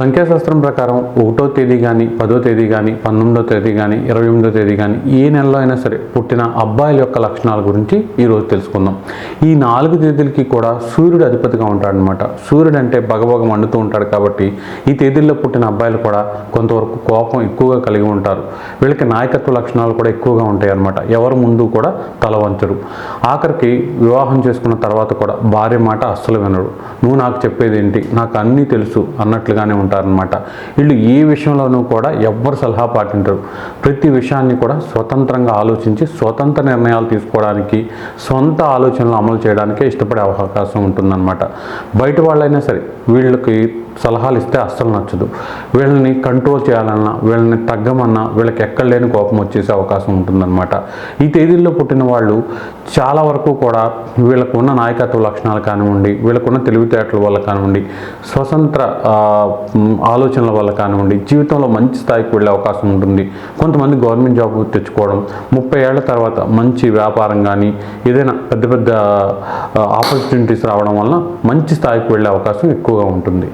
సంఖ్యాశాస్త్రం ప్రకారం 1వ తేదీ కానీ 10వ తేదీ కానీ 19వ తేదీ కానీ 28వ తేదీ కానీ ఏ నెలలో అయినా సరే పుట్టిన అబ్బాయిల యొక్క లక్షణాల గురించి ఈరోజు తెలుసుకుందాం. ఈ 4 తేదీలకి కూడా సూర్యుడు అధిపతిగా ఉంటాడనమాట. సూర్యుడు అంటే బగబగ మండుతూ ఉంటాడు కాబట్టి ఈ తేదీల్లో పుట్టిన అబ్బాయిలు కూడా కొంతవరకు కోపం ఎక్కువగా కలిగి ఉంటారు. వీళ్ళకి నాయకత్వ లక్షణాలు కూడా ఎక్కువగా ఉంటాయి అన్నమాట. ఎవరు ముందు కూడా తల వంచరు. ఆఖరికి వివాహం చేసుకున్న తర్వాత కూడా భార్య మాట అస్సలు వినరు. నువ్వు నాకు చెప్పేది ఏంటి, నాకు అన్నీ తెలుసు అన్నట్లుగానే ఉంటారనమాట. వీళ్ళు ఏ విషయంలోనూ కూడా ఎవ్వరు సలహా పాటించరు. ప్రతి విషయాన్ని కూడా స్వతంత్రంగా ఆలోచించి స్వతంత్ర నిర్ణయాలు తీసుకోవడానికి, సొంత ఆలోచనలు అమలు చేయడానికే ఇష్టపడే అవకాశం ఉంటుందన్నమాట. బయట వాళ్ళైనా సరే వీళ్ళకి సలహాలు ఇస్తే అస్సలు నచ్చదు. వీళ్ళని కంట్రోల్ చేయాలన్నా, వీళ్ళని తగ్గమన్నా వీళ్ళకి ఎక్కడ లేని కోపం వచ్చేసే అవకాశం ఉంటుందన్నమాట. ఈ తేదీల్లో పుట్టిన వాళ్ళు చాలా వరకు కూడా వీళ్ళకు ఉన్న నాయకత్వ లక్షణాలు కానివ్వండి, వీళ్ళకున్న తెలివితేటల వల్ల కానివ్వండి, స్వతంత్ర ఆలోచనల వల్ల కానివ్వండి జీవితంలో మంచి స్థాయికి వెళ్ళే అవకాశం ఉంటుంది. కొంతమంది గవర్నమెంట్ జాబ్ తెచ్చుకోవడం, 30 ఏళ్ల తర్వాత మంచి వ్యాపారం కానీ ఏదైనా పెద్ద పెద్ద ఆపర్చునిటీస్ రావడం వల్ల మంచి స్థాయికి వెళ్ళే అవకాశం ఎక్కువగా ఉంటుంది.